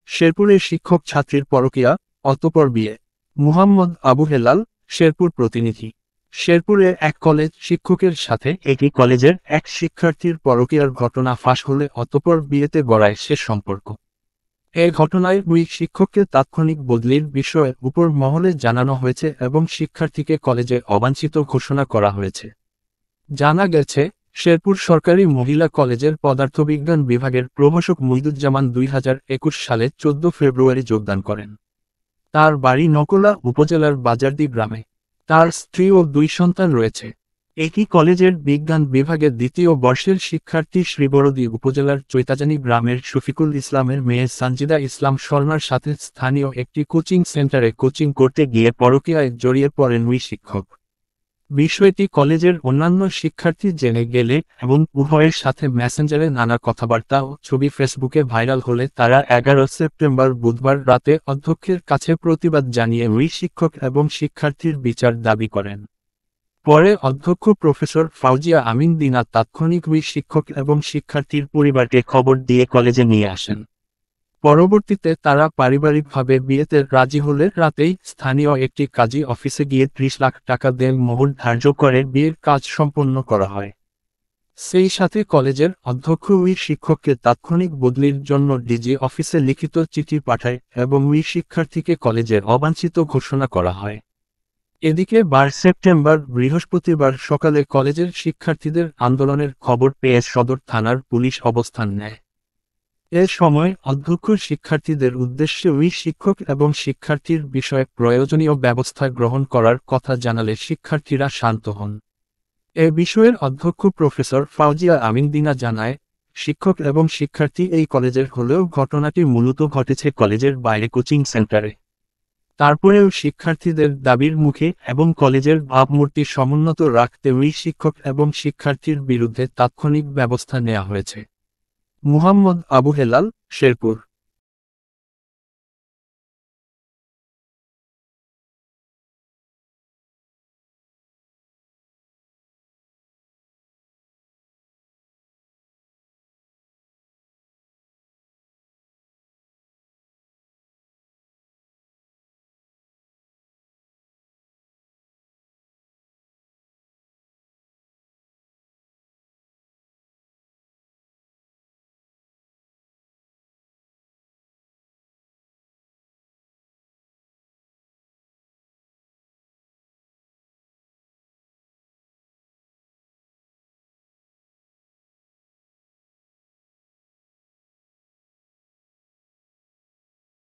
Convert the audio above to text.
শেরপুরের শিক্ষক ছাত্রীর পরকীয়া, অতঃপর বিয়ে। মুহাম্মদ আবু হেলাল, শেরপুর প্রতিনিধি। শেরপুরে এক কলেজ শিক্ষকের সাথে একই কলেজের এক শিক্ষার্থীর পরকীয়ার ঘটনা ফাঁস হলে অতঃপর বিয়েতে গড়ায় সে সম্পর্ক। এ ঘটনায় ওই শিক্ষককে তাৎক্ষণিক বদলির বিষয়ে উপর মহলে জানানো হয়েছে এবং শিক্ষার্থীকে কলেজে অবাঞ্ছিত ঘোষণা করা হয়েছে। জানা গেছে, শেরপুর সরকারি মহিলা কলেজের পদার্থবিজ্ঞান বিভাগের প্রভাষক মুইদুজ্জামান 2021 সালে 14 ফেব্রুয়ারি যোগদান করেন। তার বাড়ি নকলা উপজেলার বাজারদি গ্রামে। তার স্ত্রী ও 2 সন্তান রয়েছে। একই কলেজের বিজ্ঞান বিভাগের দ্বিতীয় বর্ষের শিক্ষার্থী শ্রীবরদী উপজেলার চৈতাজানি গ্রামের শফিকুল ইসলামের মেয়ে সানজিদা ইসলাম স্বর্ণার সাথে স্থানীয় একটি কোচিং সেন্টারে কোচিং করতে গিয়ে পরকীয়ায় জড়িয়ে পড়েন ওই শিক্ষক। বিষয়টি কলেজের অন্যান্য শিক্ষার্থী জেনে গেলে এবং উভয়ের সাথে মেসেঞ্জারে নানা কথাবার্তা ও ছবি ফেসবুকে ভাইরাল হলে তারা 11 সেপ্টেম্বর বুধবার রাতে অধ্যক্ষের কাছে প্রতিবাদ জানিয়ে ওই শিক্ষক এবং শিক্ষার্থীর বিচার দাবি করেন। পরে অধ্যক্ষ প্রফেসর ফাউজিয়া আমিন দিনা তাৎক্ষণিক ওই শিক্ষক এবং শিক্ষার্থীর পরিবারকে খবর দিয়ে কলেজে নিয়ে আসেন। পরবর্তীতে তারা পারিবারিকভাবে বিয়েতে রাজি হলে রাতেই স্থানীয় একটি কাজী অফিসে গিয়ে 30 লাখ টাকা দেন মোহর ধার্য করে বিয়ের কাজ সম্পন্ন করা হয়। সেই সাথে কলেজের অধ্যক্ষ ওই শিক্ষককে তাৎক্ষণিক বদলির জন্য ডিজি অফিসে লিখিত চিঠি পাঠায় এবং ওই শিক্ষার্থীকে কলেজের অবাঞ্ছিত ঘোষণা করা হয়। এদিকে 12 সেপ্টেম্বর বৃহস্পতিবার সকালে কলেজের শিক্ষার্থীদের আন্দোলনের খবর পেয়ে সদর থানার পুলিশ অবস্থান নেয়। এ সময় অধ্যক্ষ শিক্ষার্থীদের উদ্দেশ্যে ওই শিক্ষক এবং শিক্ষার্থীর বিষয়ে প্রয়োজনীয় ব্যবস্থা গ্রহণ করার কথা জানালে শিক্ষার্থীরা শান্ত হন। এ বিষয়ের অধ্যক্ষ প্রফেসর ফাউজিয়া আমিন দিনা জানায়, শিক্ষক এবং শিক্ষার্থী এই কলেজের হলেও ঘটনাটি মূলত ঘটেছে কলেজের বাইরে কোচিং সেন্টারে। তারপরেও শিক্ষার্থীদের দাবির মুখে এবং কলেজের ভাবমূর্তি সমুন্নত রাখতে ওই শিক্ষক এবং শিক্ষার্থীর বিরুদ্ধে তাৎক্ষণিক ব্যবস্থা নেওয়া হয়েছে। মুহাম্মদ আবু হেলাল, শেরপুর।